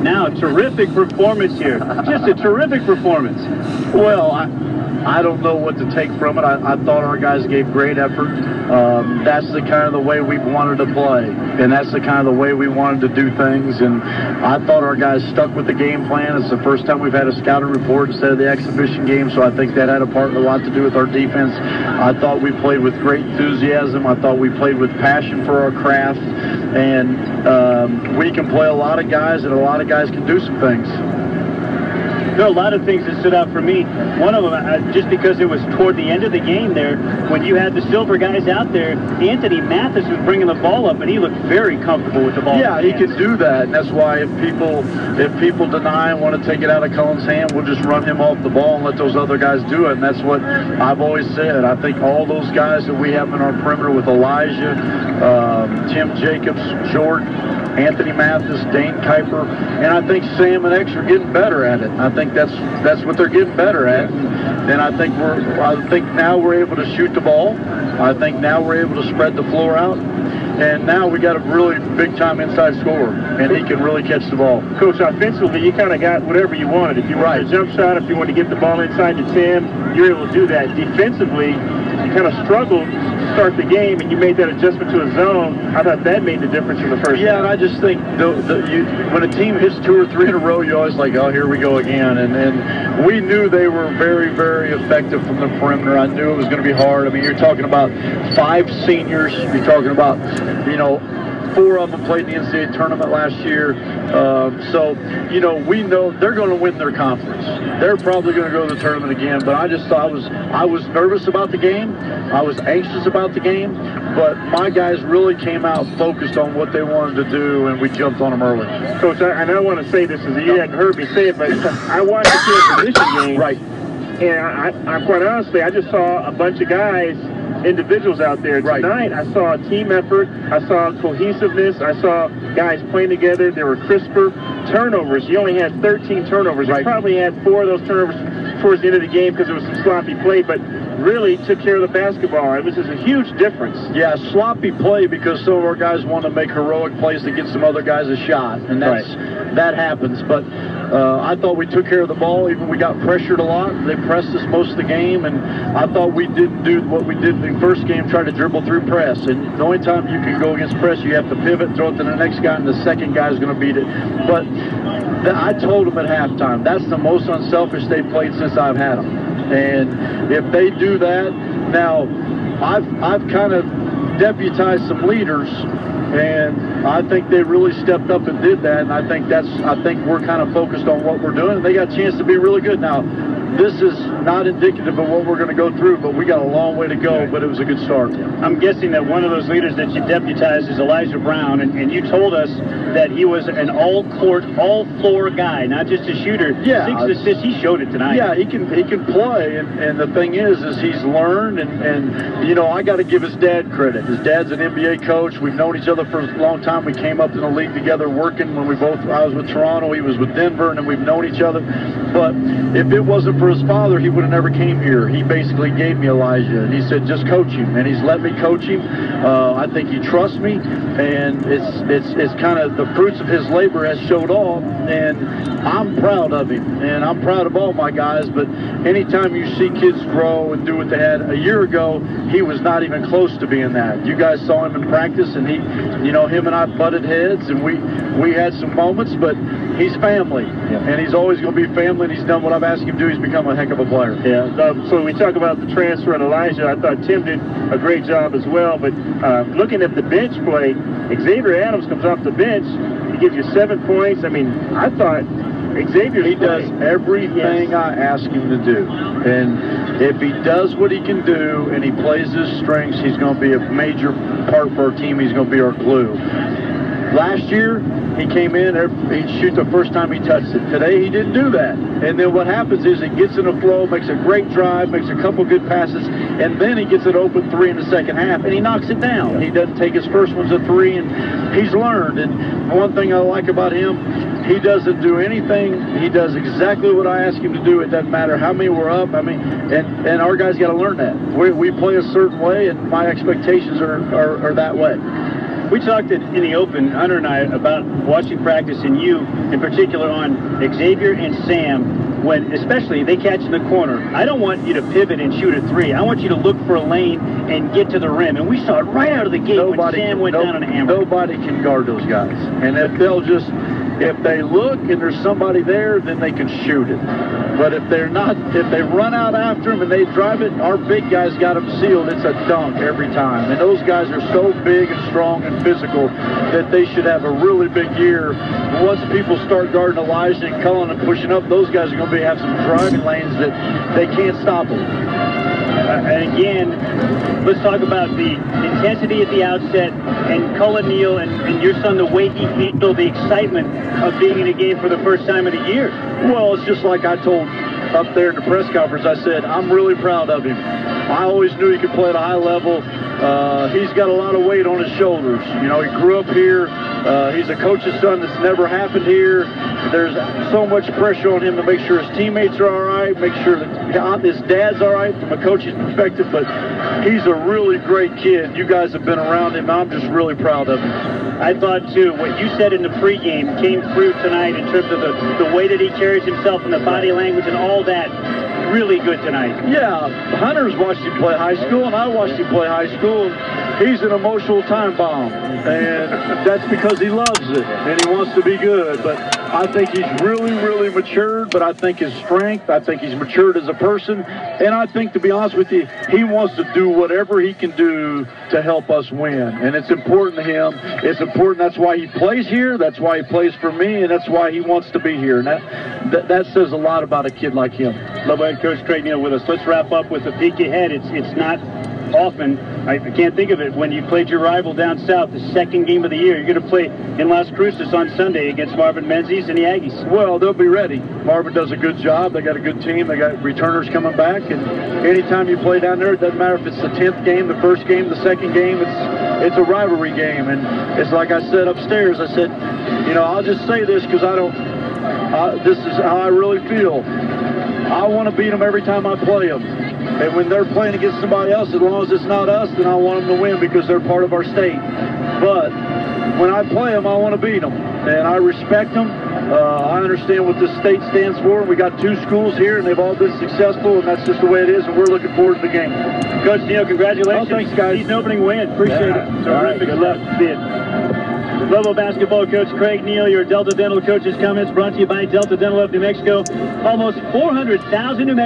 Now, terrific performance here. Just a terrific performance. Well, I don't know what to take from it. I thought our guys gave great effort. That's the kind of the way we wanted to play, and that's the kind of the way we wanted to do things. And I thought our guys stuck with the game plan. It's the first time we've had a scouting report instead of the exhibition game, so I think that had a lot to do with our defense. I thought we played with great enthusiasm. I thought we played with passion for our craft, and we can play a lot of guys, and a lot of guys can do some things. There are a lot of things that stood out for me. One of them, just because it was toward the end of the game there, when you had the silver guys out there, Anthony Mathis was bringing the ball up, and he looked very comfortable with the ball. Yeah, he can do that, and that's why if people deny and want to take it out of Cullen's hand, we'll just run him off the ball and let those other guys do it. And that's what I've always said. I think all those guys that we have in our perimeter with Elijah, Tim Jacobs, Jordan, Anthony Mathis, Dane Kuiper, and I think Sam and X are getting better at it. I think that's what they're getting better at. And I think now we're able to shoot the ball. I think now we're able to spread the floor out. And now we got a really big-time inside scorer, and he can really catch the ball. Coach, offensively, you kind of got whatever you wanted. If you wanted a jump shot, if you wanted to get the ball inside to Tim, you're able to do that. Defensively, you kind of struggled to start the game, and you made that adjustment to a zone. I thought that made the difference in the first half. And I just think when a team hits 2 or 3 in a row, you always like, oh, here we go again. And we knew they were very, very effective from the perimeter. I knew it was going to be hard. I mean, you're talking about 5 seniors. You're talking about, 4 of them played in the NCAA tournament last year. We know they're going to win their conference. They're probably going to go to the tournament again, but I just thought I was nervous about the game. I was anxious about the game, but my guys really came out focused on what they wanted to do, and we jumped on them early. Coach, I don't want to say this as you hadn't heard me say it, but I watched the field position game. Right. And I quite honestly, I just saw a bunch of guys, individuals out there. Tonight, I saw a team effort. I saw cohesiveness. I saw guys playing together. They were crisper. Turnovers. You only had 13 turnovers. You probably had 4 of those turnovers towards the end of the game because it was some sloppy play, but really took care of the basketball. It was just a huge difference. Yeah, sloppy play because some of our guys want to make heroic plays to get some other guys a shot, and that happens. But I thought we took care of the ball. Even we got pressured a lot. They pressed us most of the game, and I thought we didn't do what we did in the first game, try to dribble through press. And the only time you can go against press, you have to pivot, throw it to the next guy, and the second guy is going to beat it. But I told them at halftime, that's the most unselfish they've played since I've had them. And if they do that, now I've kind of deputized some leaders, and I think they really stepped up and did that. And I think we're kind of focused on what we're doing, and they got a chance to be really good. Now, this is not indicative of what we're going to go through, but we got a long way to go, but it was a good start. I'm guessing that one of those leaders that you deputized is Elijah Brown, and you told us that he was an all-court, all-floor guy, not just a shooter. Yeah. 6 assists, he showed it tonight. Yeah, he can play, and the thing is he's learned, and I got to give his dad credit. His dad's an NBA coach. We've known each other for a long time. We came up in the league together working when I was with Toronto, he was with Denver, and then we've known each other. But if it wasn't for his father, he would have never came here. He basically gave me Elijah, and he said, just coach him, and he's let me coach him. I think he trusts me, and it's kind of the fruits of his labor has showed off, and I'm proud of him, and I'm proud of all my guys. But anytime you see kids grow and do what they had a year ago, he was not even close to being that. You guys saw him in practice, and him and I butted heads, and we had some moments, but he's family, and he's always going to be family, and he's done what I've asked him to do. He's become a heck of a player. Yeah, so when we talk about the transfer of Elijah, I thought Tim did a great job as well, but looking at the bench play, Xavier Adams comes off the bench, he gives you 7 points. I mean, I thought Xavier does everything I ask him to do, and if he does what he can do and he plays his strengths, he's going to be a major part for our team. He's going to be our glue. Last year, he came in, he'd shoot the first time he touched it. Today, he didn't do that. And then what happens is he gets in a flow, makes a great drive, makes a couple good passes, and then he gets an open 3 in the second half, and he knocks it down. He doesn't take his first ones a 3, and he's learned. And one thing I like about him, he doesn't do anything. He does exactly what I ask him to do. It doesn't matter how many we're up. I mean, and our guys got to learn that. We play a certain way, and my expectations are that way. We talked in the open, Hunter and I, about watching practice, and you in particular on Xavier and Sam, when especially they catch in the corner. I don't want you to pivot and shoot a three. I want you to look for a lane and get to the rim. And we saw it right out of the gate when Sam went down on a hammer. Nobody can guard those guys. And if they look and there's somebody there, then they can shoot it. But if they're not, if they run out after them and they drive it, our big guys got them sealed. It's a dunk every time. And those guys are so big and strong and physical that they should have a really big year. Once people start guarding Elijah and Cullen and pushing up, those guys are going to have some driving lanes that they can't stop them. And again, let's talk about the intensity at the outset, and Cullen, Neal, and your son, the way he handled the excitement of being in a game for the first time in a year. Well, it's just like I told up there in the press conference. I said, I'm really proud of him. I always knew he could play at a high level. He's got a lot of weight on his shoulders. You know, he grew up here. He's a coach's son that's never happened here. There's so much pressure on him to make sure his teammates are all right, make sure that his dad's all right from a coach's perspective, but he's a really great kid. You guys have been around him. I'm just really proud of him. I thought, too, what you said in the pregame came through tonight in terms of the way that he carries himself and the body language and all that. Really good tonight. Yeah, Hunter's watched him play high school, and I watched him play high school. He's an emotional time bomb, and that's because he loves it, and he wants to be good. But I think he's really, really matured, but I think his strength, I think he's matured as a person, and I think, to be honest with you, he wants to do whatever he can do to help us win, and it's important to him. It's important. That's why he plays here. That's why he plays for me, and that's why he wants to be here. And that says a lot about a kid like him. Love head coach Craig Neal with us. Let's wrap up with a peek ahead. It's not often, I can't think of it, when you played your rival down south, the second game of the year. You're going to play in Las Cruces on Sunday against Marvin Menzies and the Aggies. Well, they'll be ready. Marvin does a good job. They got a good team. They got returners coming back. And anytime you play down there, it doesn't matter if it's the 10th game, the first game, the second game. It's a rivalry game. And it's like I said upstairs. I said, you know, I'll just say this because this is how I really feel. I want to beat them every time I play them. And when they're playing against somebody else, as long as it's not us, then I want them to win because they're part of our state. But when I play them, I want to beat them. And I respect them. I understand what this state stands for. We got two schools here, and they've all been successful, and that's just the way it is, and we're looking forward to the game. Coach Neal, congratulations. Oh, thanks, guys. He's an opening win. Appreciate it. All right, good luck. See it. Global basketball coach Craig Neal, your Delta Dental coach's comments brought to you by Delta Dental of New Mexico. Almost 400,000 New Mexico